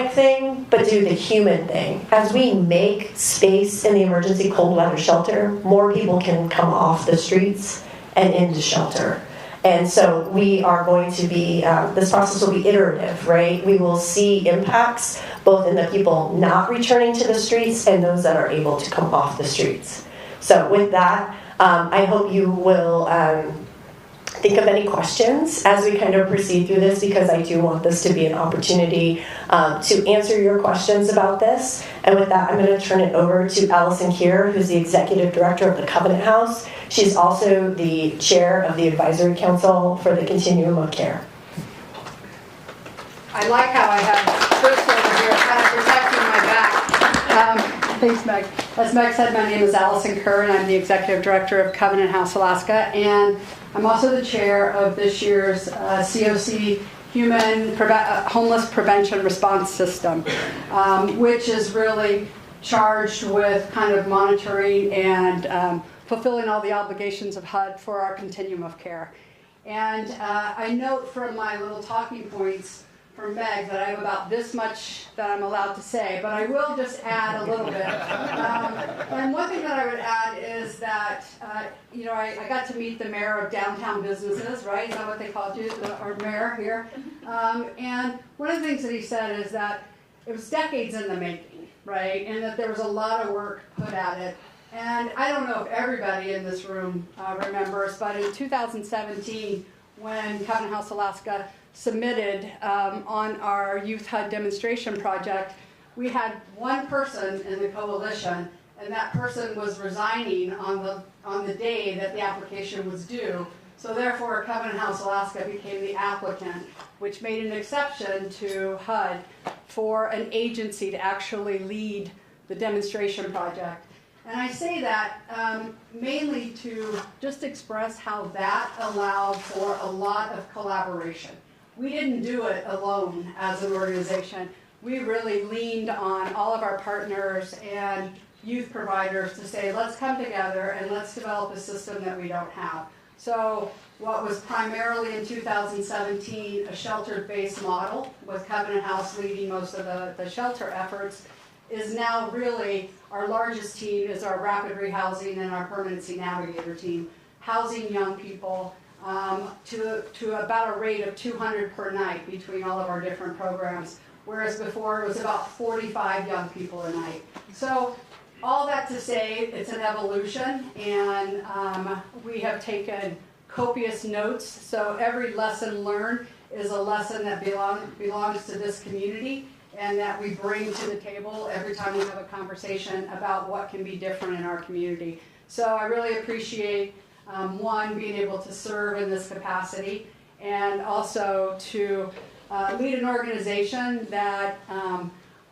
economic thing, but do the human thing. As we make space in the emergency cold weather shelter, more people can come off the streets and into shelter. And so we are going to be, this process will be iterative, right? We will see impacts both in the people not returning to the streets and those that are able to come off the streets. So with that, I hope you will think of any questions as we kind of proceed through this, because I do want this to be an opportunity to answer your questions about this. And with that, I'm going to turn it over to Allison Keir, who's the Executive Director of the Covenant House. She's also the Chair of the Advisory Council for the Continuum of Care. I like how I have Chris over here kind of protecting my back. Thanks, Meg. As Meg said, my name is Allison Kerr, and I'm the Executive Director of Covenant House Alaska, and I'm also the chair of this year's COC Homeless Prevention Response System, which is really charged with kind of monitoring and fulfilling all the obligations of HUD for our continuum of care. And I note from my little talking points from Meg that I have about this much that I'm allowed to say, but I will just add a little bit. And one thing that I would add is that, I got to meet the mayor of downtown businesses, right? Is that what they called you, our mayor here? And one of the things that he said is that it was decades in the making, right? And that there was a lot of work put at it. And I don't know if everybody in this room remembers, but in 2017, when Covenant House Alaska submitted on our Youth HUD demonstration project, we had one person in the coalition, and that person was resigning on the day that the application was due. So therefore, Covenant House Alaska became the applicant, which made an exception to HUD for an agency to actually lead the demonstration project. And I say that mainly to just express how that allowed for a lot of collaboration. We didn't do it alone as an organization. We really leaned on all of our partners and youth providers to say, let's come together and let's develop a system that we don't have. So what was primarily in 2017 a shelter-based model, with Covenant House leading most of the shelter efforts, is now really our largest team is our rapid rehousing and our permanency navigator team, housing young people to about a rate of 200 per night between all of our different programs, whereas before it was about 45 young people a night. So all that to say, it's an evolution, and we have taken copious notes, so every lesson learned is a lesson that belongs to this community, and that we bring to the table every time we have a conversation about what can be different in our community. So I really appreciate, one, being able to serve in this capacity, and also to lead an organization that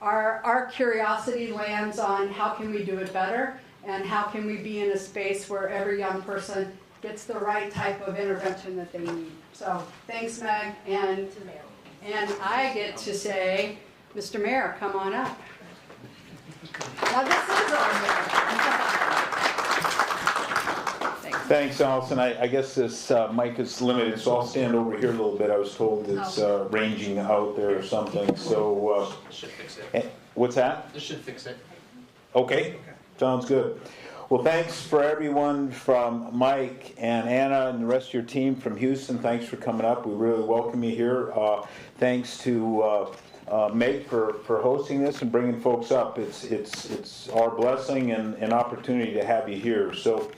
our curiosity lands on how can we do it better, and how can we be in a space where every young person gets the right type of intervention that they need. So thanks, Meg, and I get to say, Mr. Mayor, come on up. Now this is our mayor. Thanks, Allison. I guess this mic is limited, so I'll stand over here a little bit. I was told it's ranging out there or something. So, This should fix it. What's that? This should fix it. Okay, sounds good. Well, thanks for everyone from Mike and Anna and the rest of your team from Houston. Thanks for coming up. We really welcome you here. Thanks to Meg for hosting this and bringing folks up. It's our blessing and an opportunity to have you here. So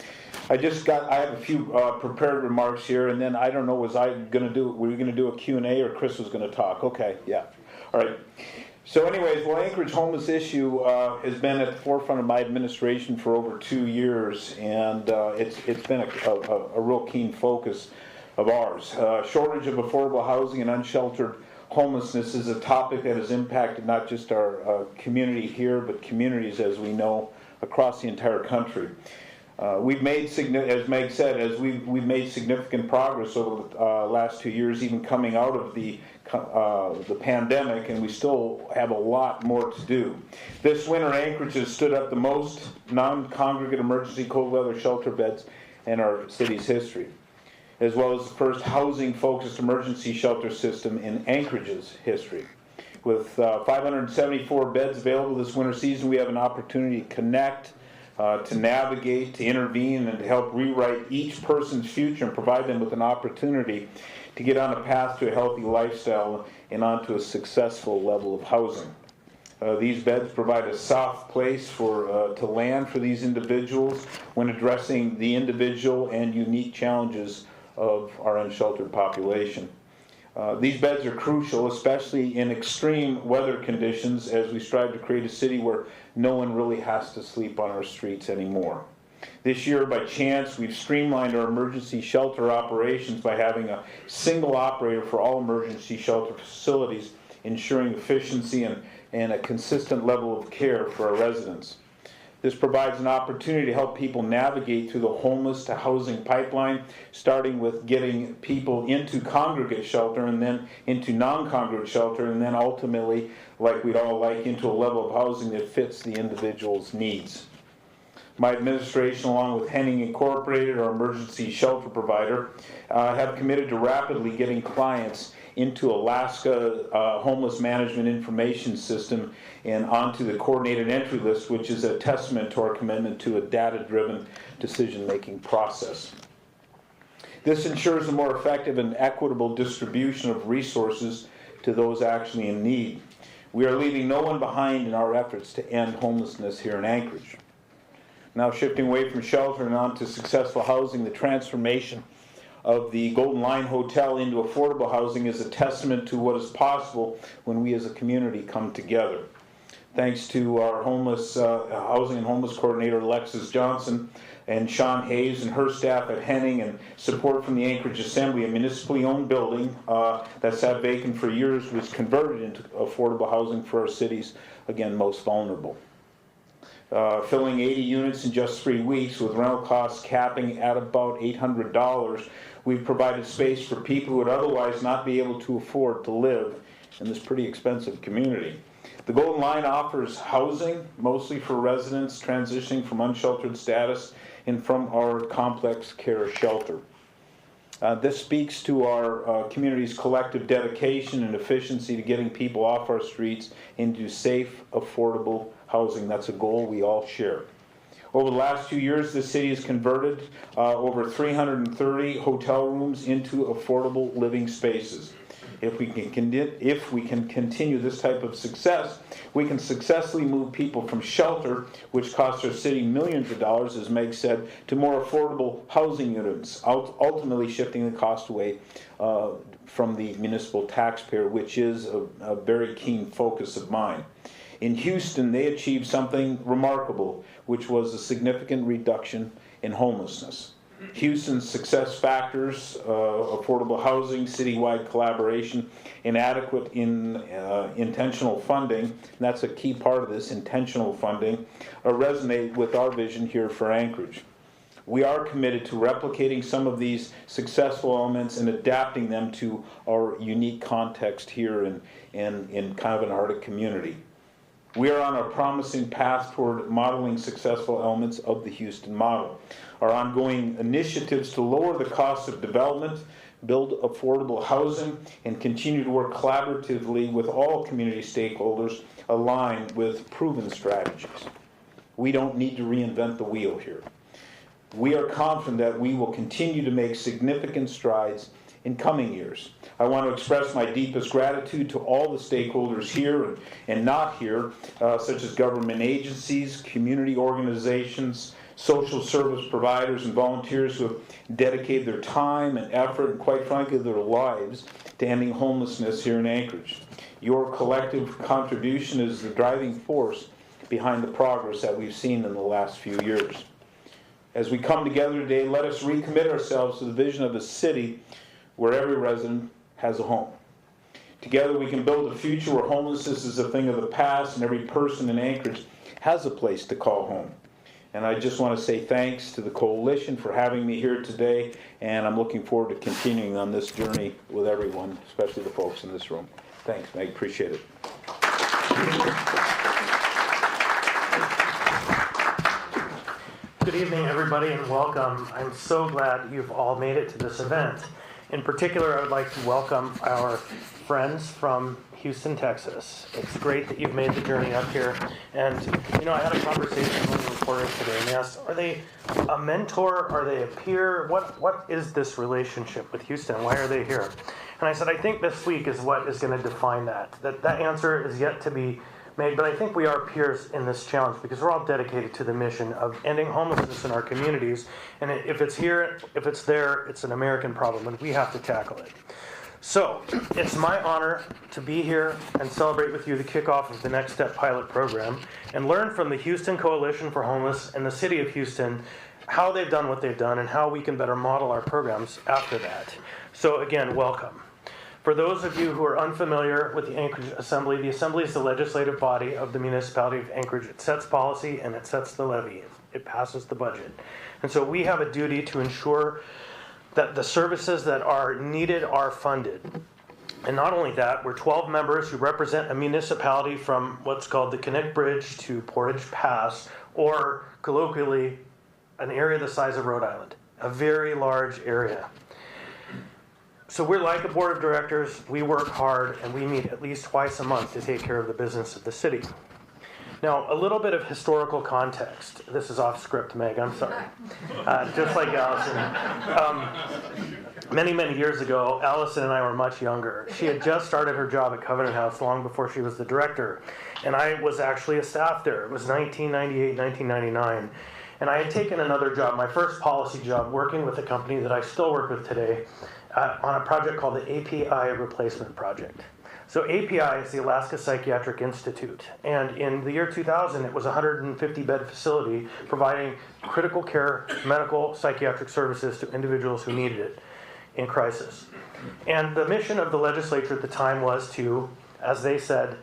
I have a few prepared remarks here, and then I don't know, were we going to do a Q&A or Chris was going to talk? Okay, yeah. All right. So anyways, Anchorage homeless issue has been at the forefront of my administration for over 2 years, and it's been a real keen focus of ours. Shortage of affordable housing and unsheltered homelessness is a topic that has impacted not just our community here, but communities, as we know, across the entire country. We've made, as Meg said, we've made significant progress over the last 2 years, even coming out of the pandemic, and we still have a lot more to do. This winter, Anchorage has stood up the most non-congregate emergency cold weather shelter beds in our city's history, as well as the first housing-focused emergency shelter system in Anchorage's history. With 574 beds available this winter season, we have an opportunity to connect, to navigate, to intervene, and to help rewrite each person's future and provide them with an opportunity to get on a path to a healthy lifestyle and onto a successful level of housing. These beds provide a soft place to land for these individuals when addressing the individual and unique challenges of our unsheltered population. These beds are crucial, especially in extreme weather conditions, as we strive to create a city where no one really has to sleep on our streets anymore. This year, by chance, we've streamlined our emergency shelter operations by having a single operator for all emergency shelter facilities, ensuring efficiency and a consistent level of care for our residents. This provides an opportunity to help people navigate through the homeless to housing pipeline, starting with getting people into congregate shelter and then into non-congregate shelter, and then ultimately, like we'd all like, into a level of housing that fits the individual's needs. My administration, along with Henning Incorporated, our emergency shelter provider, have committed to rapidly getting clients into Alaska Homeless Management Information System and onto the coordinated entry list, which is a testament to our commitment to a data-driven decision-making process. This ensures a more effective and equitable distribution of resources to those actually in need. We are leaving no one behind in our efforts to end homelessness here in Anchorage. Now shifting away from shelter and on to successful housing, the transformation of the Golden Line Hotel into affordable housing is a testament to what is possible when we as a community come together. Thanks to our homeless housing and homeless coordinator Alexis Johnson and Sean Hayes and her staff at Henning, and support from the Anchorage Assembly, a municipally owned building that sat vacant for years was converted into affordable housing for our city's, again, most vulnerable. Filling 80 units in just 3 weeks with rental costs capping at about $800, we've provided space for people who would otherwise not be able to afford to live in this pretty expensive community. The Golden Line offers housing, mostly for residents transitioning from unsheltered status and from our complex care shelter. This speaks to our community's collective dedication and efficiency to getting people off our streets into safe, affordable housing. That's a goal we all share. Over the last 2 years, the city has converted over 330 hotel rooms into affordable living spaces. If we can continue this type of success, we can successfully move people from shelter, which costs our city millions of dollars, as Meg said, to more affordable housing units, ultimately shifting the cost away from the municipal taxpayer, which is a very keen focus of mine. In Houston, they achieved something remarkable, which was a significant reduction in homelessness. Houston's success factors, affordable housing, citywide collaboration, inadequate intentional funding, and that's a key part of this, intentional funding, resonate with our vision here for Anchorage. We are committed to replicating some of these successful elements and adapting them to our unique context here in kind of an Arctic community. We are on a promising path toward modeling successful elements of the Houston model. Our ongoing initiatives to lower the cost of development, build affordable housing, and continue to work collaboratively with all community stakeholders align with proven strategies. We don't need to reinvent the wheel here. We are confident that we will continue to make significant strides in coming years. I want to express my deepest gratitude to all the stakeholders here and not here, such as government agencies, community organizations, social service providers, and volunteers who have dedicated their time and effort, and quite frankly their lives, to ending homelessness here in Anchorage. Your collective contribution is the driving force behind the progress that we've seen in the last few years. As we come together today, let us recommit ourselves to the vision of a city where every resident has a home. Together we can build a future where homelessness is a thing of the past and every person in Anchorage has a place to call home. And I just want to say thanks to the Coalition for having me here today, and I'm looking forward to continuing on this journey with everyone, especially the folks in this room. Thanks, Meg. Appreciate it. Good evening, everybody, and welcome. I'm so glad you've all made it to this event. In particular, I would like to welcome our friends from Houston, Texas. It's great that you've made the journey up here. And, I had a conversation with a reporter today, and they asked, are they a mentor? Are they a peer? What is this relationship with Houston? Why are they here? And I said, I think this week is what is going to define that. That answer is yet to be made, but I think we are peers in this challenge because we're all dedicated to the mission of ending homelessness in our communities. And if it's here, if it's there, it's an American problem, and we have to tackle it. So, it's my honor to be here and celebrate with you the kickoff of the Next Step pilot program and learn from the Houston Coalition for Homeless and the City of Houston how they've done what they've done and how we can better model our programs after that. So again, welcome. For those of you who are unfamiliar with the Anchorage Assembly is the legislative body of the municipality of Anchorage. It sets policy and it sets the levy. It passes the budget. And so we have a duty to ensure that the services that are needed are funded. And not only that, we're 12 members who represent a municipality from what's called the Connect Bridge to Portage Pass, or colloquially, an area the size of Rhode Island, a very large area. So we're like a board of directors, we work hard, and we meet at least twice a month to take care of the business of the city. Now, a little bit of historical context. This is off script, Meg, I'm sorry. Just like Allison. Many, many years ago, Allison and I were much younger. She had just started her job at Covenant House long before she was the director. And I was actually a staff there. It was 1998, 1999. And I had taken another job, my first policy job, working with a company that I still work with today on a project called the API Replacement Project. So API is the Alaska Psychiatric Institute, and in the year 2000, it was a 150-bed facility providing critical care medical psychiatric services to individuals who needed it in crisis. And the mission of the legislature at the time was to, as they said,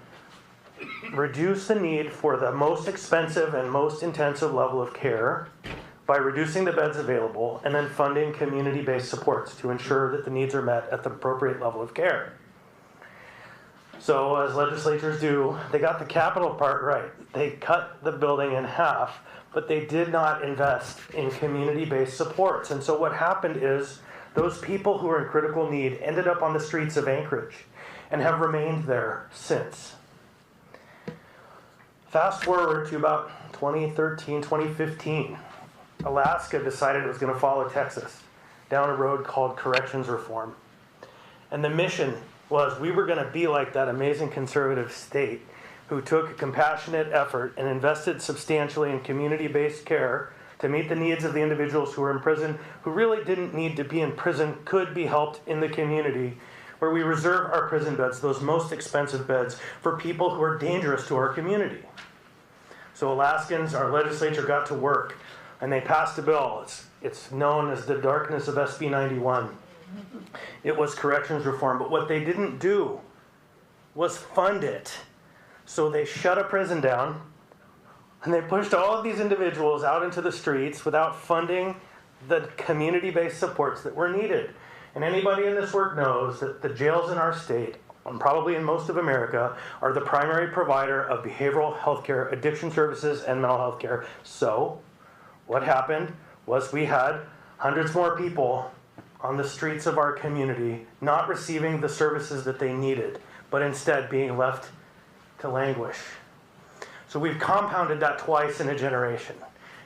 reduce the need for the most expensive and most intensive level of care by reducing the beds available and then funding community-based supports to ensure that the needs are met at the appropriate level of care. So, as legislatures do, they got the capital part right. They cut the building in half, but they did not invest in community-based supports. And so what happened is those people who were in critical need ended up on the streets of Anchorage and have remained there since. Fast forward to about 2013, 2015. Alaska decided it was going to follow Texas down a road called corrections reform. And the mission was we were going to be like that amazing conservative state who took a compassionate effort and invested substantially in community-based care to meet the needs of the individuals who were in prison, who really didn't need to be in prison, could be helped in the community, where we reserve our prison beds, those most expensive beds, for people who are dangerous to our community. So Alaskans, our legislature got to work, and they passed a bill. It's known as the darkness of SB 91. It was corrections reform, but what they didn't do was fund it. So they shut a prison down, and they pushed all of these individuals out into the streets without funding the community-based supports that were needed. And anybody in this work knows that the jails in our state, and probably in most of America, are the primary provider of behavioral health care, addiction services, and mental health care. So what happened was we had hundreds more people on the streets of our community not receiving the services that they needed, but instead being left to languish. So we've compounded that twice in a generation.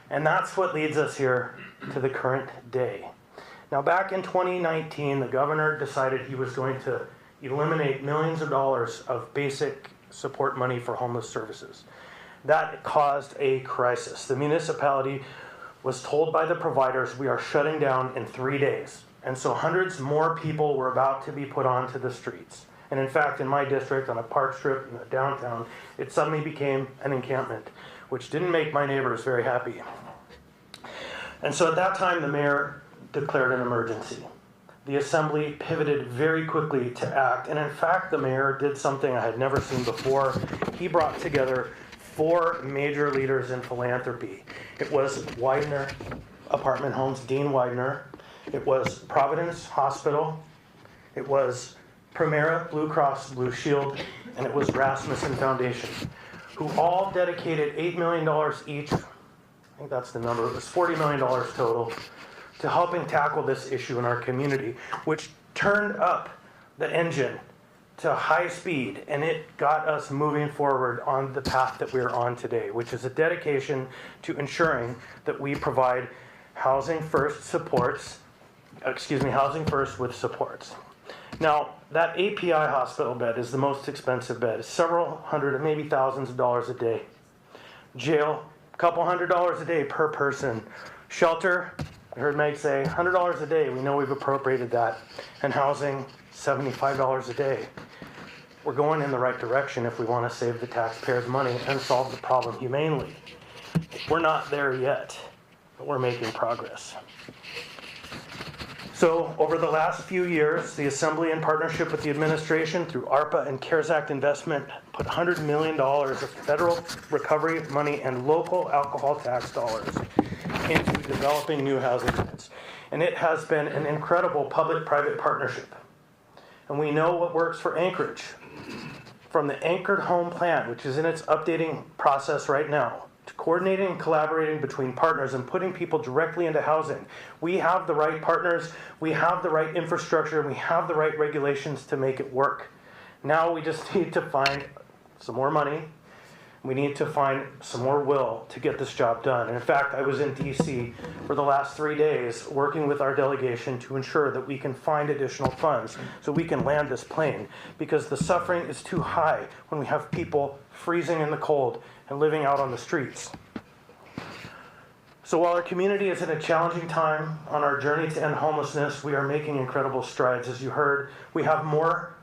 And that's what leads us here to the current day. Now, back in 2019, the governor decided he was going to eliminate millions of dollars of basic support money for homeless services. That caused a crisis. The municipality was told by the providers, we are shutting down in 3 days. And so hundreds more people were about to be put onto the streets. And in fact, in my district, on a park strip in the downtown, it suddenly became an encampment, which didn't make my neighbors very happy. And so at that time, the mayor declared an emergency. The assembly pivoted very quickly to act. And in fact, the mayor did something I had never seen before. He brought together 4 major leaders in philanthropy. It was Widener Apartment Homes, Dean Widener. It was Providence Hospital. It was Primera Blue Cross Blue Shield. And it was Rasmussen Foundation, who all dedicated $8 million each. I think that's the number. It was $40 million total to helping tackle this issue in our community, which turned up the engine to high speed, and it got us moving forward on the path that we're on today, which is a dedication to ensuring that we provide housing first with supports. Now, that API hospital bed is the most expensive bed. It's several hundred, maybe thousands of dollars a day. Jail, a couple $100 a day per person. Shelter, I heard Meg say, $100 a day. We know we've appropriated that. And housing, $75 a day. We're going in the right direction if we want to save the taxpayers' money and solve the problem humanely. We're not there yet, but we're making progress. So over the last few years, the Assembly, in partnership with the administration through ARPA and CARES Act investment, put $100 million of federal recovery money and local alcohol tax dollars into developing new housing units. And it has been an incredible public-private partnership. And we know what works for Anchorage. From the Anchored Home Plan, which is in its updating process right now, to coordinating and collaborating between partners and putting people directly into housing. We have the right partners, we have the right infrastructure, and we have the right regulations to make it work. Now we just need to find some more money. We need to find some more will to get this job done. And in fact, I was in DC for the last 3 days working with our delegation to ensure that we can find additional funds so we can land this plane, because the suffering is too high when we have people freezing in the cold and living out on the streets. So while our community is in a challenging time on our journey to end homelessness, we are making incredible strides. As you heard, we have more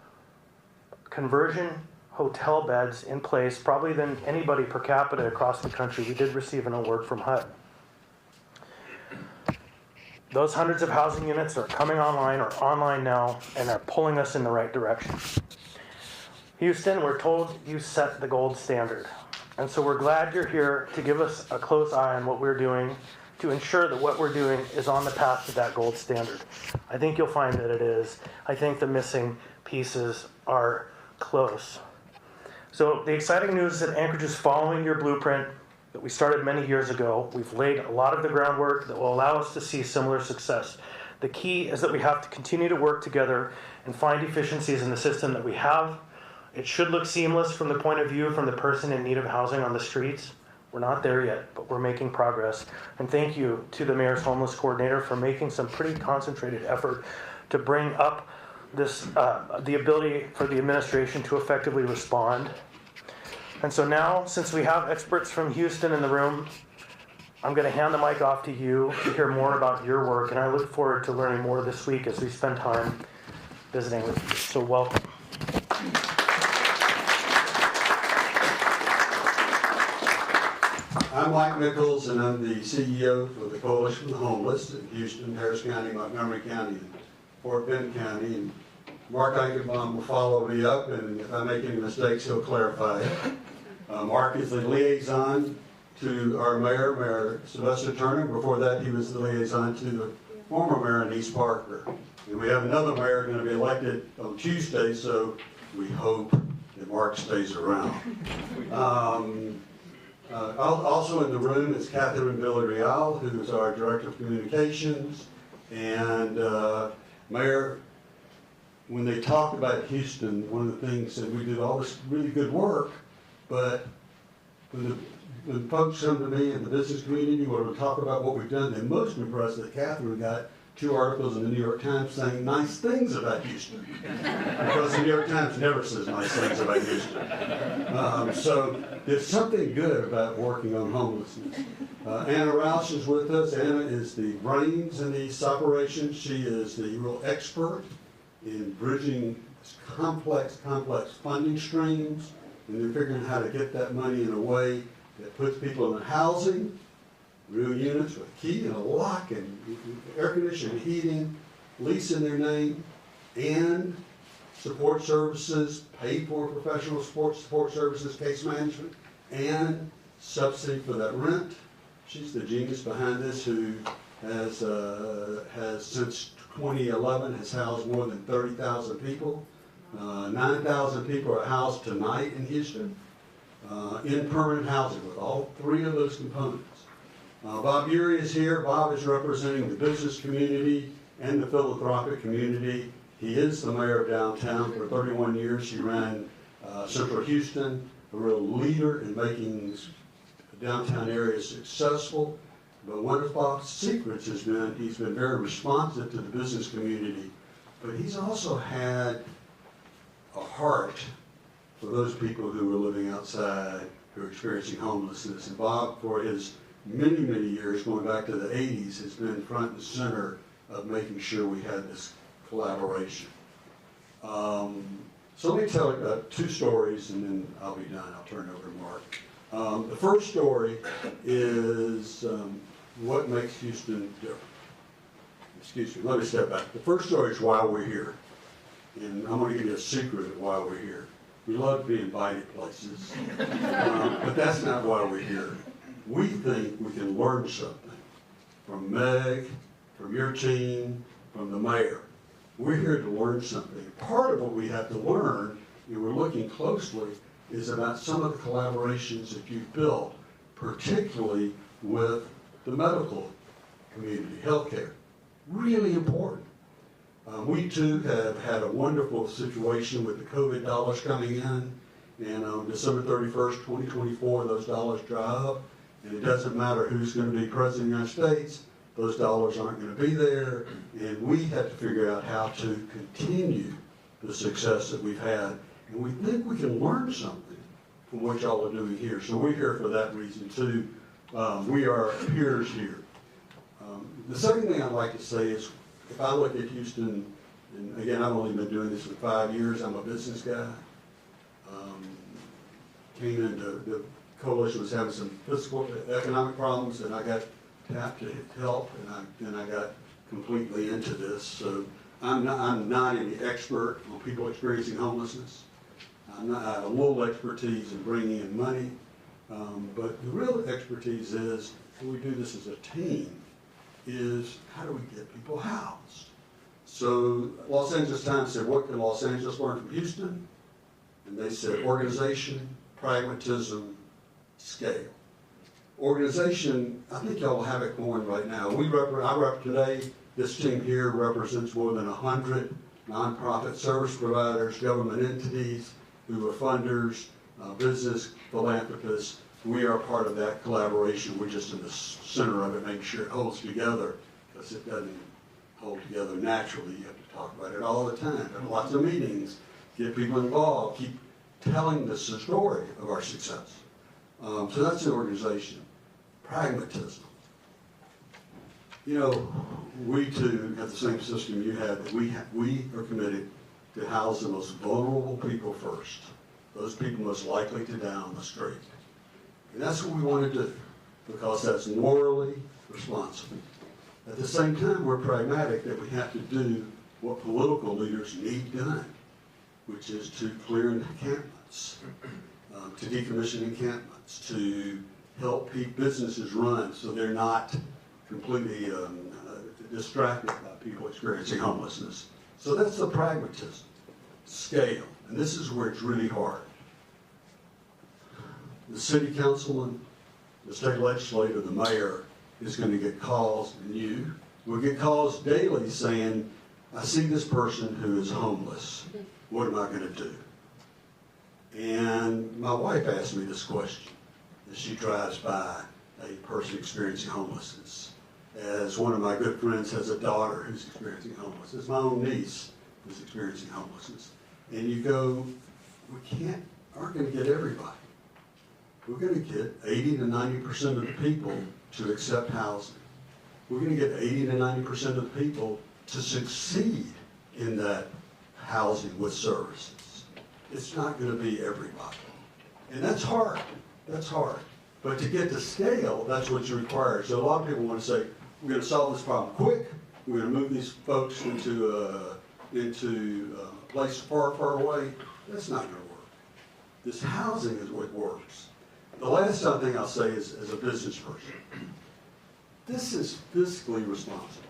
conversion hotel beds in place probably than anybody per capita across the country. We did receive an award from HUD. Those hundreds of housing units are coming online or online now and are pulling us in the right direction. Houston, we're told you set the gold standard. And so we're glad you're here to give us a close eye on what we're doing to ensure that what we're doing is on the path to that gold standard. I think you'll find that it is. I think the missing pieces are close. So the exciting news is that Anchorage is following your blueprint that we started many years ago. We've laid a lot of the groundwork that will allow us to see similar success. The key is that we have to continue to work together and find efficiencies in the system that we have. It should look seamless from the point of view from the person in need of housing on the streets. We're not there yet, but we're making progress. And thank you to the Mayor's Homeless Coordinator for making some pretty concentrated effort to bring up this, the ability for the administration to effectively respond. And so now, since we have experts from Houston in the room, I'm going to hand the mic off to you to hear more about your work. And I look forward to learning more this week as we spend time visiting with you. So welcome. I'm Mike Nichols, and I'm the CEO for the Coalition of the Homeless in Houston, Harris County, Montgomery County, and Fort Bend County. And Mark Eichenbaum will follow me up, and if I make any mistakes, he'll clarify it. Mark is the liaison to our mayor, Mayor Sylvester Turner. Before that, he was the liaison to the former mayor in East Parker. And we have another mayor going to be elected on Tuesday, so we hope that Mark stays around. Also in the room is Catherine Villarreal, who is our Director of Communications. And Mayor, when they talk about Houston, one of the things that we did all this really good work, but when folks come to me in the business community or to talk about what we've done, they're most impressed that Catherine got 2 articles in the New York Times saying nice things about Houston. Because the New York Times never says nice things about Houston. So there's something good about working on homelessness. Anna Roush is with us. Anna is the brains in these operations. She is the real expert in bridging complex funding streams. And they're figuring out how to get that money in a way that puts people in housing, real units with a key and a lock and air conditioning, heating, lease in their name, and support services, paid for professional support services, case management, and subsidy for that rent. She's the genius behind this, who has since 2011 has housed more than 30,000 people. 9,000 people are housed tonight in Houston in permanent housing with all 3 of those components. Bob Urey is here. Bob is representing the business community and the philanthropic community. He is the mayor of downtown. For 31 years, he ran Central Houston, a real leader in making the downtown area successful. But one of Bob's secrets has been he's been very responsive to the business community, but he's also had a heart for those people who are living outside, who are experiencing homelessness. And Bob, for his many, many years, going back to the 80s, has been front and center of making sure we had this collaboration. So let me tell you about two stories, and then I'll be done. I'll turn it over to Mark. The first story is what makes Houston different. Excuse me, let me step back. The first story is why we're here. And I'm going to give you a secret of why we're here. We love to be invited places, but that's not why we're here. We think we can learn something from Meg, from your team, from the mayor. We're here to learn something. Part of what we have to learn, and we're looking closely, is about some of the collaborations that you've built, particularly with the medical community, healthcare. Really important. We too have had a wonderful situation with the COVID dollars coming in, and on December 31st, 2024, those dollars dry up, and it doesn't matter who's going to be president of the United States, those dollars aren't going to be there, and we have to figure out how to continue the success that we've had, and we think we can learn something from what y'all are doing here. So we're here for that reason too. We are peers here. The second thing I'd like to say is, if I look at Houston, and again, I've only been doing this for 5 years, I'm a business guy. Came into the coalition was having some fiscal, economic problems, and I got tapped to help, and I got completely into this. So I'm not any expert on people experiencing homelessness. I have a little expertise in bringing in money, but the real expertise is, when we do this as a team, is how do we get people housed? So Los Angeles Times said, what can Los Angeles learn from Houston? And they said organization, pragmatism, scale. Organization, I think y'all have it going right now. Today, this team here represents more than 100 nonprofit service providers, government entities, who are funders, business philanthropists. We are part of that collaboration. We're just in the center of it, making sure it holds together, because it doesn't hold together naturally. You have to talk about it all the time. Have lots of meetings, get people involved, keep telling the story of our success. So that's the organization. Pragmatism. You know, we too have the same system you have. That we are committed to house the most vulnerable people first. Those people most likely to die on the street. And that's what we want to do, because that's morally responsible. At the same time, we're pragmatic that we have to do what political leaders need done, which is to clear encampments, to decommission encampments, to help businesses run so they're not completely distracted by people experiencing homelessness. So that's the pragmatism. Scale. And this is where it's really hard. The city councilman, the state legislator, the mayor is going to get calls, and you will get calls daily saying, I see this person who is homeless. What am I going to do? And my wife asked me this question as she drives by a person experiencing homelessness. As one of my good friends has a daughter who's experiencing homelessness, my own niece is experiencing homelessness. And you go, we aren't going to get everybody. We're going to get 80 to 90% of the people to accept housing. We're going to get 80 to 90% of the people to succeed in that housing with services. It's not going to be everybody. And that's hard. That's hard. But to get to scale, that's what's required. So a lot of people want to say, we're going to solve this problem quick. We're going to move these folks into a place far, far away. That's not going to work. This housing is what works. The last thing I'll say is, as a business person, this is fiscally responsible.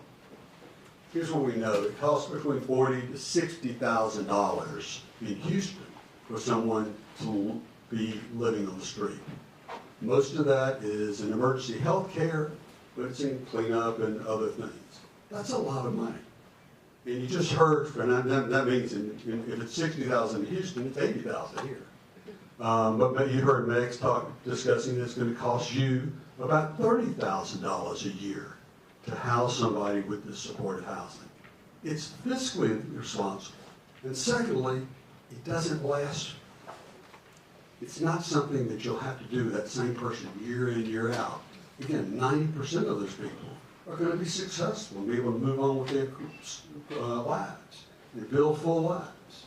Here's what we know. It costs between $40,000 to $60,000 in Houston for someone to be living on the street. Most of that is in emergency health care, but it's in cleanup and other things. That's a lot of money. And you just heard, that means if it's 60,000 in Houston, it's 80,000 here. But you heard Meg's discussing it's going to cost you about $30,000 a year to house somebody with this supportive housing. It's fiscally responsible. And secondly, it doesn't last. It's not something that you'll have to do that same person year in, year out. Again, 90% of those people are going to be successful and be able to move on with their lives and build full lives.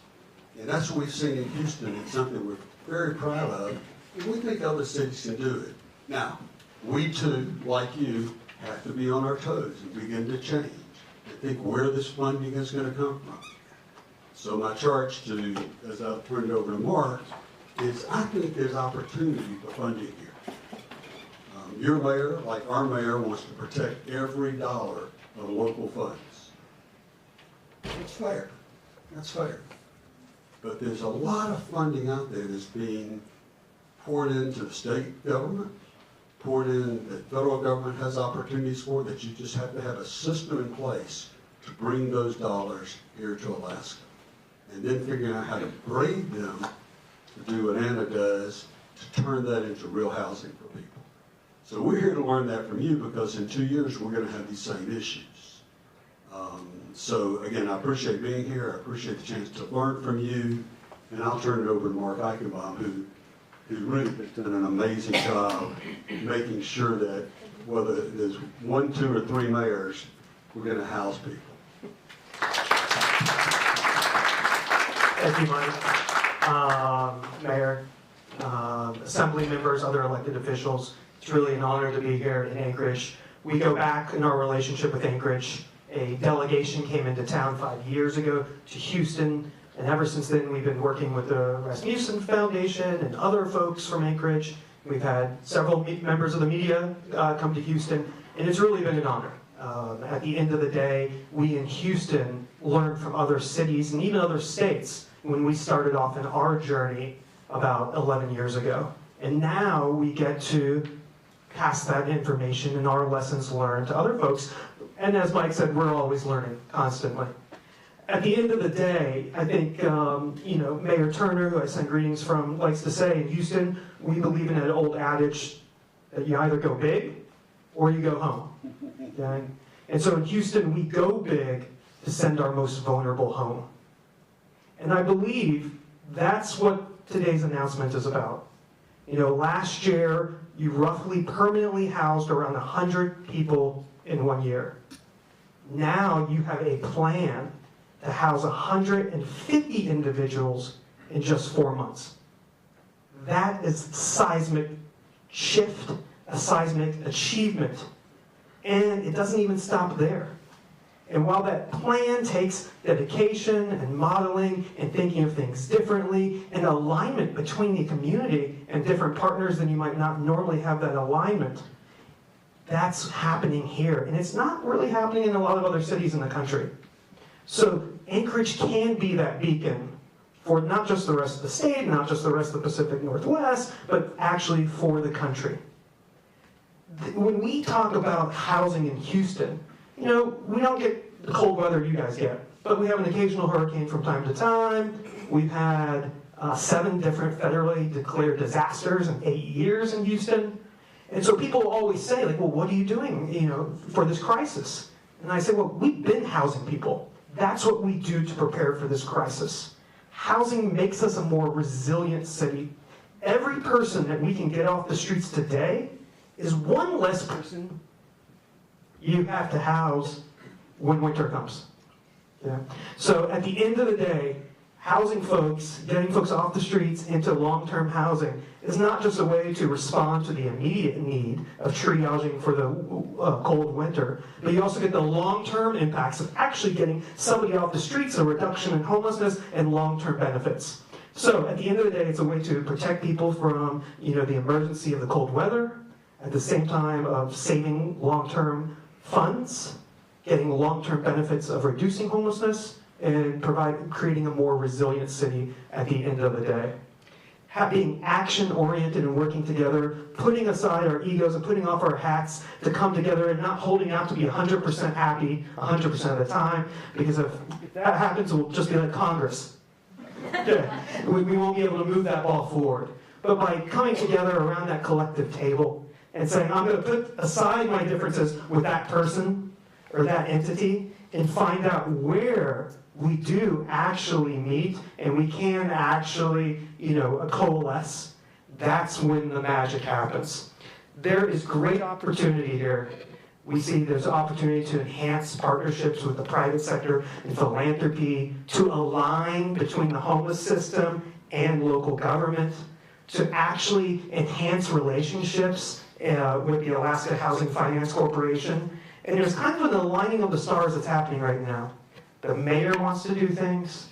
And that's what we've seen in Houston. It's something we're very proud of, and we think other cities can do it. Now, we too, like you, have to be on our toes and begin to change and think where this funding is going to come from. So my charge to, as I turn it over to Mark, is I think there's opportunity for funding here. Your mayor, like our mayor, wants to protect every dollar of local funds. It's fair. That's fair. But there's a lot of funding out there that's being poured into the state government, poured in that federal government has opportunities for, that you just have to have a system in place to bring those dollars here to Alaska. And then figuring out how to braid them to do what Anna does, to turn that into real housing for people. So we're here to learn that from you, because in 2 years we're going to have these same issues. So again, I appreciate being here. I appreciate the chance to learn from you. And I'll turn it over to Mark Eichenbaum, who really has done an amazing job making sure that whether there's 1, 2, or 3 mayors, we're going to house people. Thank you, Mike. Mayor, Assembly members, other elected officials. It's really an honor to be here in Anchorage. We go back in our relationship with Anchorage. A delegation came into town 5 years ago to Houston, and ever since then we've been working with the Rasmussen Foundation and other folks from Anchorage. We've had several members of the media come to Houston, and it's really been an honor. At the end of the day, we in Houston learned from other cities and even other states when we started off in our journey about 11 years ago. And now we get to pass that information and our lessons learned to other folks. And as Mike said, we're always learning constantly. At the end of the day, I think, Mayor Turner, who I send greetings from, likes to say in Houston, we believe in an old adage that you either go big or you go home. Okay? And so in Houston, we go big to send our most vulnerable home. And I believe that's what today's announcement is about. Last year, you roughly permanently housed around 100 people in 1 year. Now you have a plan to house 150 individuals in just 4 months. That is a seismic shift, a seismic achievement. And it doesn't even stop there. And while that plan takes dedication and modeling and thinking of things differently and alignment between the community and different partners, then you might not normally have that alignment, that's happening here. And it's not really happening in a lot of other cities in the country. So Anchorage can be that beacon for not just the rest of the state, not just the rest of the Pacific Northwest, but actually for the country. When we talk about housing in Houston, we don't get the cold weather you guys get, but we have an occasional hurricane from time to time. We've had 7 different federally declared disasters in 8 years in Houston. And so people always say, well, what are you doing, for this crisis? And I say, well, we've been housing people. That's what we do to prepare for this crisis. Housing makes us a more resilient city. Every person that we can get off the streets today is one less person you have to house when winter comes. Yeah. So at the end of the day, housing folks, getting folks off the streets into long-term housing is not just a way to respond to the immediate need of triaging for the cold winter, but you also get the long-term impacts of actually getting somebody off the streets, a reduction in homelessness, and long-term benefits. So at the end of the day, it's a way to protect people from the emergency of the cold weather, at the same time of saving long-term funds, getting long-term benefits of reducing homelessness, and creating a more resilient city at the end of the day. being action-oriented and working together, putting aside our egos and putting off our hats to come together and not holding out to be 100% happy 100% of the time, because if that happens, we'll just be like Congress. Yeah, we won't be able to move that ball forward. But by coming together around that collective table and saying, I'm going to put aside my differences with that person or that entity and find out where we do actually meet and we can actually, coalesce, that's when the magic happens. There is great opportunity here. We see there's opportunity to enhance partnerships with the private sector and philanthropy, to align between the homeless system and local government, to actually enhance relationships with the Alaska Housing Finance Corporation. And there's kind of an aligning of the stars that's happening right now. The mayor wants to do things,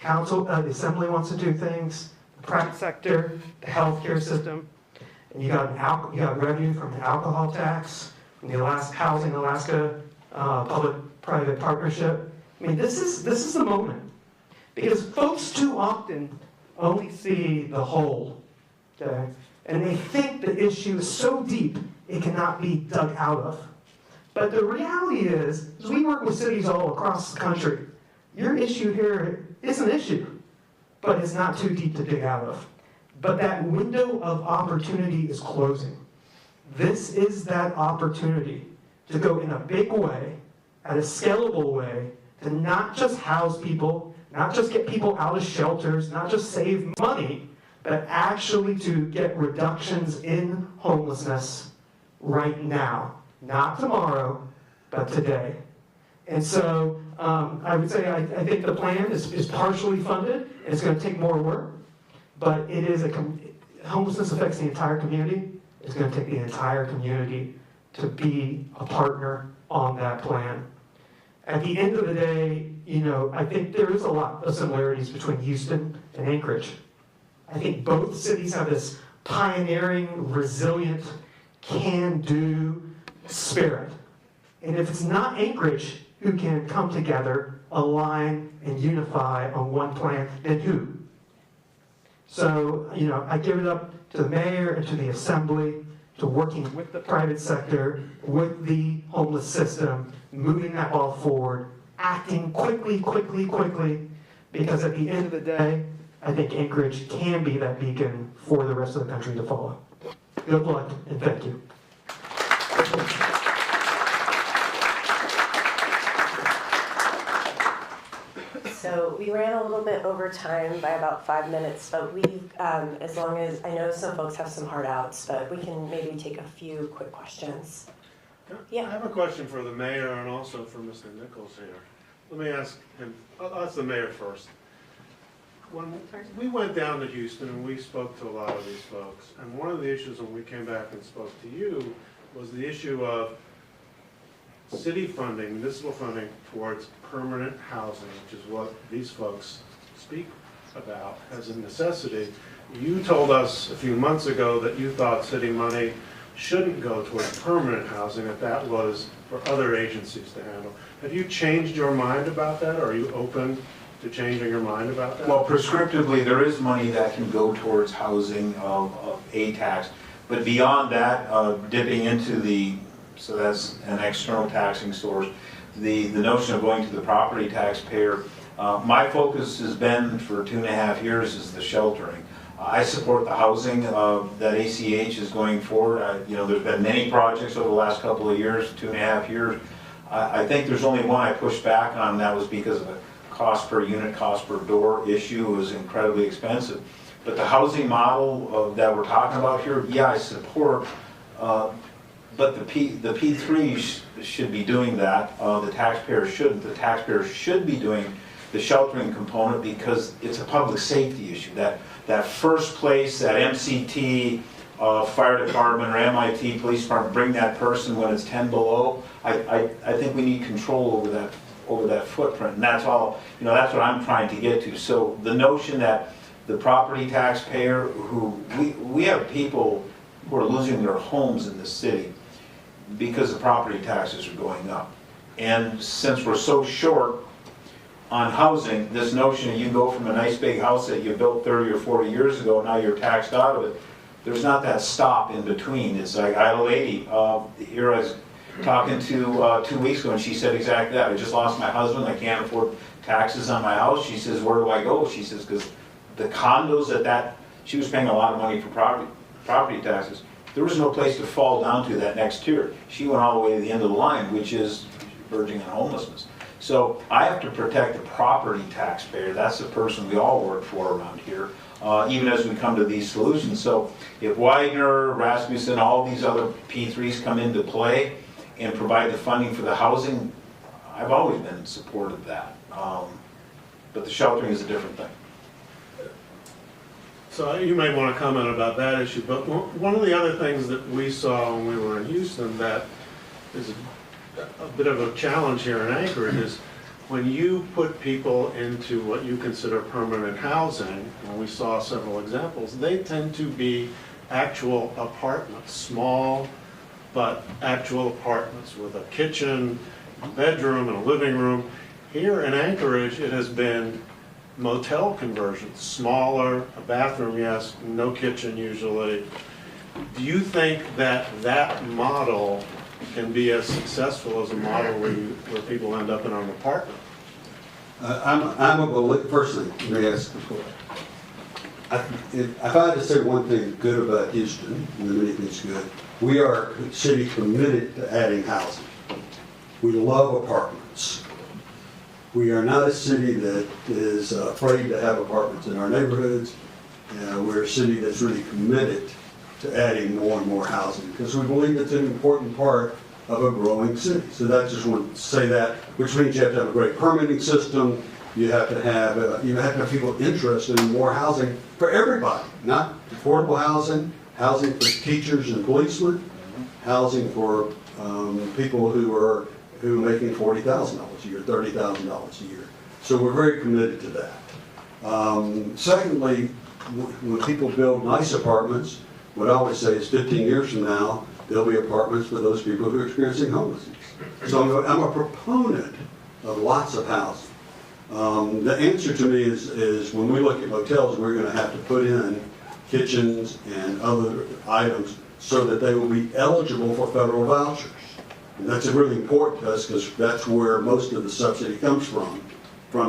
the assembly wants to do things, the private sector, the healthcare system, and you got revenue from the alcohol tax, from the Housing Alaska public-private partnership. I mean, this is the moment, because folks too often only see the whole, okay? And they think the issue is so deep it cannot be dug out of. But the reality is we work with cities all across the country. Your issue here is an issue, but it's not too deep to dig out of. But that window of opportunity is closing. This is that opportunity to go in a big way, at a scalable way, to not just house people, not just get people out of shelters, not just save money, but actually to get reductions in homelessness right now. Not tomorrow, but today. And so I would say I think the plan is partially funded, and it's going to take more work, but it is homelessness affects the entire community. It's going to take the entire community to be a partner on that plan. At the end of the day, I think there is a lot of similarities between Houston and Anchorage. I think both cities have this pioneering, resilient, can-do spirit. And if it's not Anchorage who can come together, align, and unify on one plan, then who? So, I give it up to the mayor and to the assembly, to working with the private sector, with the homeless system, moving that ball forward, acting quickly, because at the end of the day, I think Anchorage can be that beacon for the rest of the country to follow. Good luck, and thank you. So we ran a little bit over time by about 5 minutes, but as long as, I know some folks have some hard outs, but we can maybe take a few quick questions. Yeah. I have a question for the mayor and also for Mr. Nichols here. Let me ask him, I'll ask the mayor first. When we went down to Houston and we spoke to a lot of these folks, and one of the issues when we came back and spoke to you was the issue of city funding, municipal funding towards permanent housing, which is what these folks speak about as a necessity. You told us a few months ago that you thought city money shouldn't go towards permanent housing, that was for other agencies to handle. Have you changed your mind about that, or are you open to changing your mind about that? Well, prescriptively, there is money that can go towards housing of a tax, but beyond that, dipping into so that's an external taxing source, the notion of going to the property taxpayer, my focus has been for 2.5 years is the sheltering. I support the housing that ACH is going forward. There's been many projects over the last couple of years, 2.5 years. I think there's only one I pushed back on, and that was because of a cost per unit, cost per door issue was incredibly expensive. But the housing model that we're talking about here, yeah, I support, but the P3 should be doing that. The taxpayers shouldn't. The taxpayers should be doing the sheltering component because it's a public safety issue. That first place, that MCT, fire department or MIT police department, bring that person when it's 10 below. I think we need control over that footprint, and that's all. That's what I'm trying to get to. So the notion that the property taxpayer, who we have people who are losing their homes in this city because the property taxes are going up, and since we're so short on housing, this notion you go from a nice big house that you built 30 or 40 years ago, now you're taxed out of it. There's not that stop in between. It's like, I had a lady, here I was talking to 2 weeks ago, and she said exactly that. I just lost my husband, I can't afford taxes on my house. She says, where do I go? She says, because the condos she was paying a lot of money for property taxes. There was no place to fall down to that next tier. She went all the way to the end of the line, which is verging on homelessness. So I have to protect the property taxpayer. That's the person we all work for around here, even as we come to these solutions. So if Widener, Rasmussen, all these other P3s come into play and provide the funding for the housing, I've always been in support of that. But the sheltering is a different thing. So you may want to comment about that issue, but one of the other things that we saw when we were in Houston that is a bit of a challenge here in Anchorage is when you put people into what you consider permanent housing, and we saw several examples, they tend to be actual apartments, small but actual apartments with a kitchen, a bedroom, and a living room. Here in Anchorage, it has been motel conversions, smaller, a bathroom, yes, no kitchen usually. Do you think that that model can be as successful as a model where people end up in an apartment? I'm a believer, first thing, let me ask before. If I had to say one thing good about Houston, and the many things good, we are a city committed to adding housing. We love apartments. We are not a city that is afraid to have apartments in our neighborhoods. We're a city that's really committed to adding more and more housing because we believe it's an important part of a growing city. So that's just want to say that, which means you have to have a great permitting system. You have to have people interested in more housing for everybody, not affordable housing, housing for teachers and policemen, housing for people who are making $40,000 a year, $30,000 a year. So we're very committed to that. Secondly, when people build nice apartments, what I always say is 15 years from now, there'll be apartments for those people who are experiencing homelessness. So I'm a proponent of lots of housing. The answer to me is when we look at motels, we're going to have to put in kitchens and other items so that they will be eligible for federal vouchers. And that's really important to us because that's where most of the subsidy comes from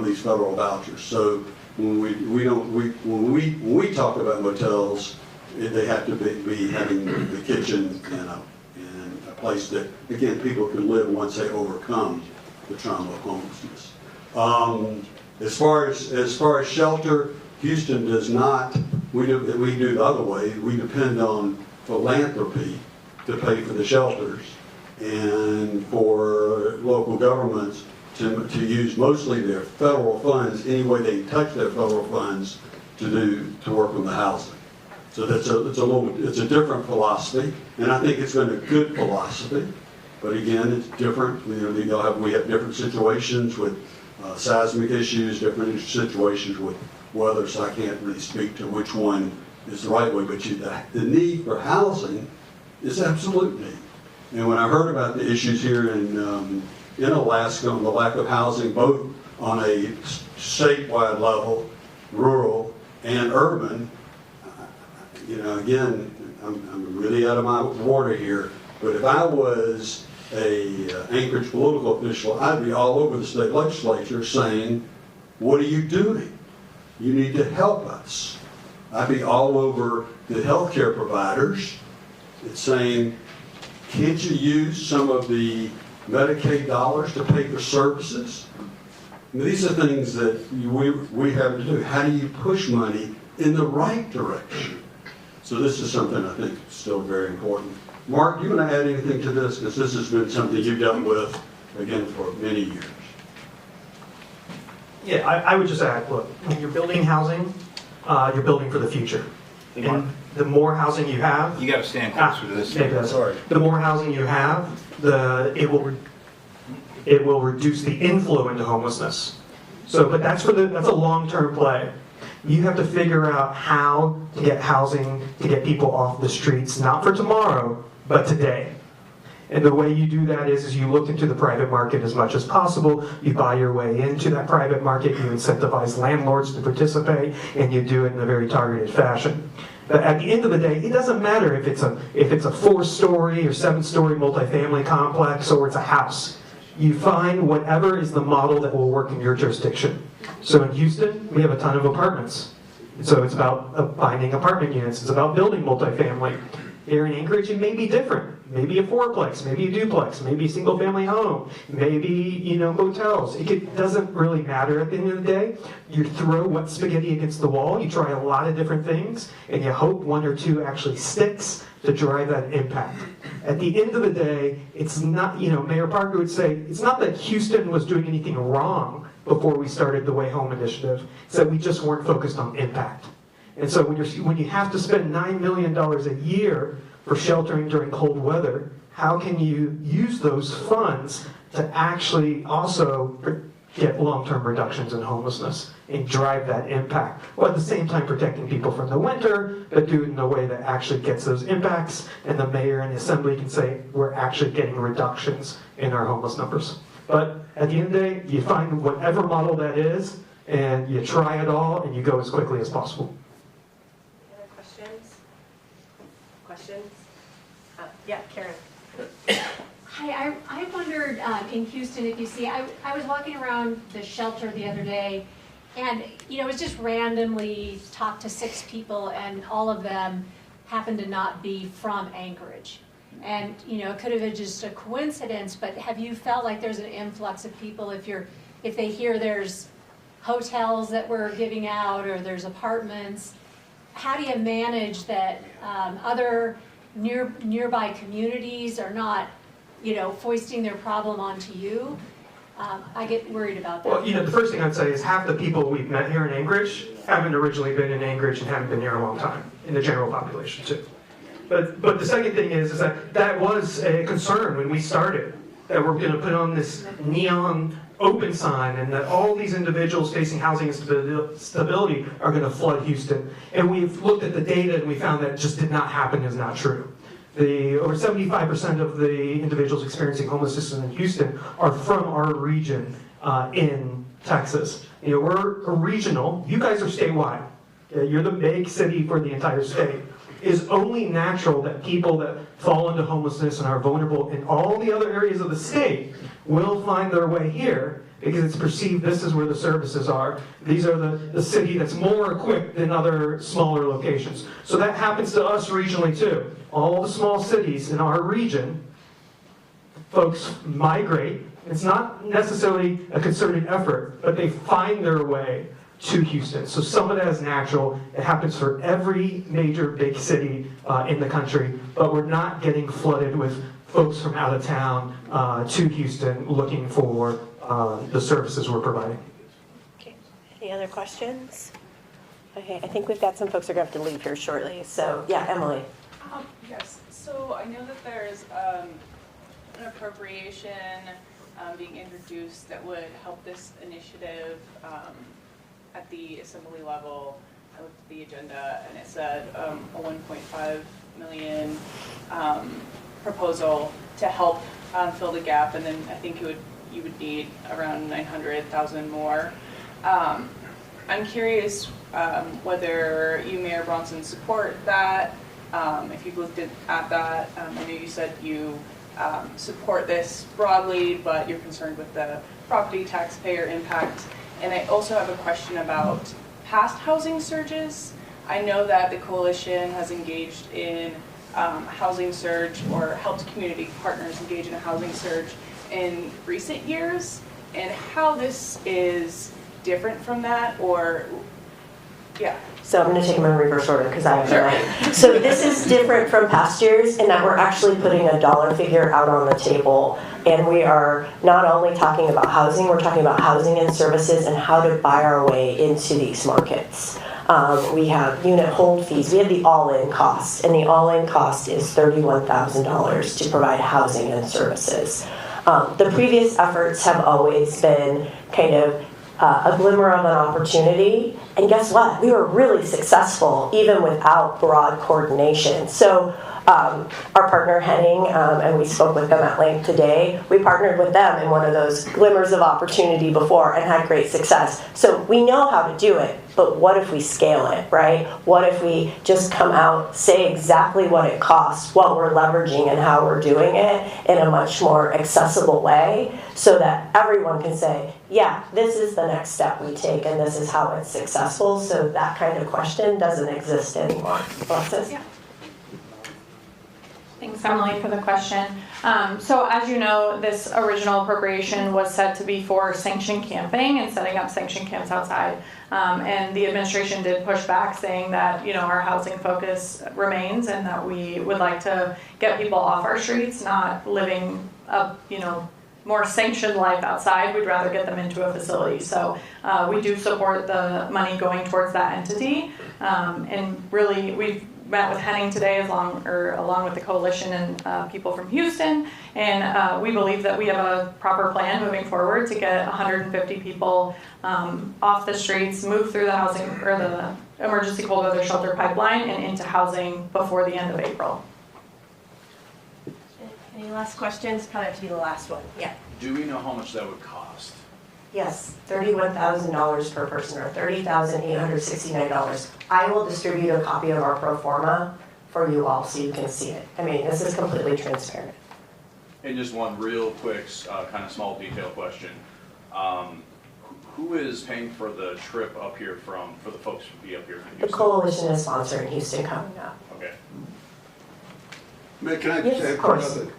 these federal vouchers. So when we talk about motels, they have to be having the kitchen and a place that, again, people can live once they overcome the trauma of homelessness. As far as shelter, Houston does not. We do the other way. We depend on philanthropy to pay for the shelters, and for local governments to use mostly their federal funds any way they touch their federal funds to work on the housing. So it's a different philosophy, and I think it's been a good philosophy. But again, it's different. We have different situations with seismic issues, different situations with weather. So I can't really speak to which one is the right way. But the need for housing is absolute need. And when I heard about the issues here in Alaska on the lack of housing, both on a statewide level, rural and urban, again, I'm really out of my water here, but if I was a Anchorage political official, I'd be all over the state legislature saying, what are you doing? You need to help us. I'd be all over the healthcare providers. It's saying, can't you use some of the Medicaid dollars to pay for services? And these are things that we have to do. How do you push money in the right direction? So this is something I think is still very important. Mark, you want to add anything to this? Because this has been something you've dealt with, again, for many years. Yeah, I would just add, look, when you're building housing, you're building for the future. And the more housing you have... You got to stand closer to this. Maybe that's sorry. The more housing you have, it will reduce the inflow into homelessness. So, but that's a long-term play. You have to figure out how to get housing to get people off the streets, not for tomorrow, but today. And the way you do that is you look into the private market as much as possible. You buy your way into that private market. You incentivize landlords to participate, and you do it in a very targeted fashion. But at the end of the day, it doesn't matter if it's a 4-story or 7-story multifamily complex or it's a house. You find whatever is the model that will work in your jurisdiction. So in Houston, we have a ton of apartments. So it's about finding apartment units. It's about building multifamily. Here in Anchorage, it may be different. Maybe a 4-plex, maybe a duplex, maybe a single-family home, maybe motels. It doesn't really matter at the end of the day. You throw wet spaghetti against the wall. You try a lot of different things, and you hope 1 or 2 actually sticks to drive that impact. At the end of the day, it's not. Mayor Parker would say it's not that Houston was doing anything wrong before we started the Way Home initiative. It's that we just weren't focused on impact. And so when you have to spend $9 million a year for sheltering during cold weather, how can you use those funds to actually also get long-term reductions in homelessness and drive that impact, while at the same time protecting people from the winter, but do it in a way that actually gets those impacts, and the mayor and the assembly can say, we're actually getting reductions in our homeless numbers. But at the end of the day, you find whatever model that is, and you try it all, and you go as quickly as possible. Questions? Yeah, Karen. Hi, I wondered in Houston, if you see, I was walking around the shelter the other day, and it was just randomly talked to 6 people, and all of them happened to not be from Anchorage. And it could have been just a coincidence, but have you felt like there's an influx of people if they hear there's hotels that we're giving out or there's apartments? How do you manage that other nearby communities are not, foisting their problem onto you? I get worried about that. Well, the first thing I'd say is half the people we've met here in Anchorage haven't originally been in Anchorage and haven't been here a long time, in the general population too. But the second thing is that was a concern when we started, that we're going to put on this neon open sign and that all these individuals facing housing instability are going to flood Houston. And we've looked at the data and we found that it just did not happen, is not true. Over 75% of the individuals experiencing homelessness in Houston are from our region in Texas. We're regional. You guys are statewide. You're the big city for the entire state. It's only natural that people that fall into homelessness and are vulnerable in all the other areas of the state will find their way here because it's perceived this is where the services are. These are the city that's more equipped than other smaller locations. So that happens to us regionally too. All the small cities in our region, folks migrate. It's not necessarily a concerted effort, but they find their way to Houston. So some of that is natural. It happens for every major big city in the country, but we're not getting flooded with folks from out of town to Houston looking for the services we're providing. Okay. Any other questions? Okay, I think we've got some folks who are going to have to leave here shortly. So, yeah, Emily. Yes, so I know that there's an appropriation being introduced that would help this initiative at the assembly level. I looked at the agenda and it said a 1.5 million proposal to help fill the gap, and then I think you would need around 900,000 more. I'm curious whether you, Mayor Bronson, support that. If you've looked at that, I know you said you support this broadly, but you're concerned with the property taxpayer impact. And I also have a question about past housing surges. I know that the coalition has engaged in housing surge, or helped community partners engage in a housing surge in recent years, and how this is different from that, or yeah. So I'm going to take them in reverse order because I have the right. So this is different from past years in that we're actually putting a dollar figure out on the table. And we are not only talking about housing, we're talking about housing and services and how to buy our way into these markets. We have unit hold fees. We have the all-in cost. And the all-in cost is $31,000 to provide housing and services. The previous efforts have always been kind of a glimmer of an opportunity. And guess what? We were really successful even without broad coordination. So our partner Henning, and we spoke with them at length today. We partnered with them in one of those glimmers of opportunity before and had great success. So we know how to do it, but what if we scale it, right? What if we just come out, say exactly what it costs, what we're leveraging and how we're doing it in a much more accessible way so that everyone can say, yeah, this is the next step we take and this is how it's successful. So that kind of question doesn't exist anymore. Alexis? Yeah. Thanks, Emily, for the question. So as you know, this original appropriation was set to be for sanctioned camping and setting up sanctioned camps outside. And the administration did push back saying that, our housing focus remains and that we would like to get people off our streets, not living a, more sanctioned life outside. We'd rather get them into a facility. So we do support the money going towards that entity. And really, we've met with Henning today along with the coalition and people from Houston, and we believe that we have a proper plan moving forward to get 150 people off the streets, move through the housing or the emergency cold weather shelter pipeline and into housing before the end of April. Any last questions? Probably have to be the last one. Yeah. Do we know how much that would cost? Yes, $31,000 per person, or $30,869. I will distribute a copy of our pro forma for you all so you can see it. I mean, this is completely transparent. And just one real quick, kind of small detail question. Who is paying for the trip up here for the folks to be up here from Houston? The coalition is sponsoring Houston coming up. Okay. Can I Yes, just add of course. another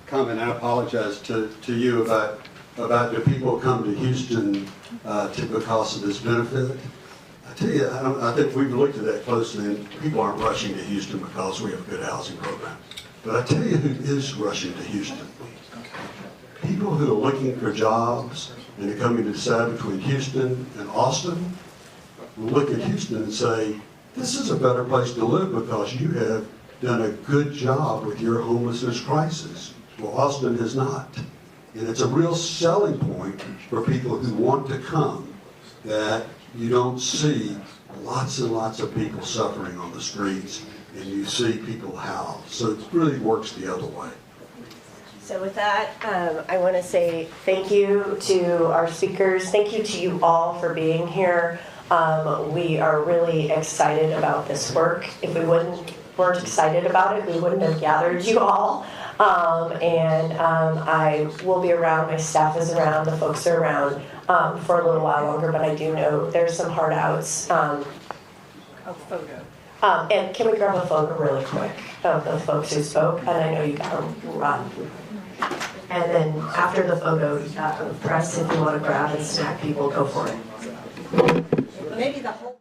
comment? I apologize to you about do people come to Houston because of this benefit. I tell you, I think we've looked at that closely, and people aren't rushing to Houston because we have a good housing program. But I tell you who is rushing to Houston. People who are looking for jobs and are coming to decide between Houston and Austin will look at Houston and say, this is a better place to live because you have done a good job with your homelessness crisis. Well, Austin has not. And it's a real selling point for people who want to come, that you don't see lots and lots of people suffering on the streets and you see people housed. So it really works the other way. So with that, I want to say thank you to our speakers. Thank you to you all for being here. We are really excited about this work. If we weren't excited about it, we wouldn't have gathered you all. I will be around, my staff is around, the folks are around for a little while longer, but I do know there's some hard outs. A photo. And can we grab a photo really quick of the folks who spoke? And I know you got to run. And then after the photo, press if you want to grab and snack people, go for it. Maybe the whole.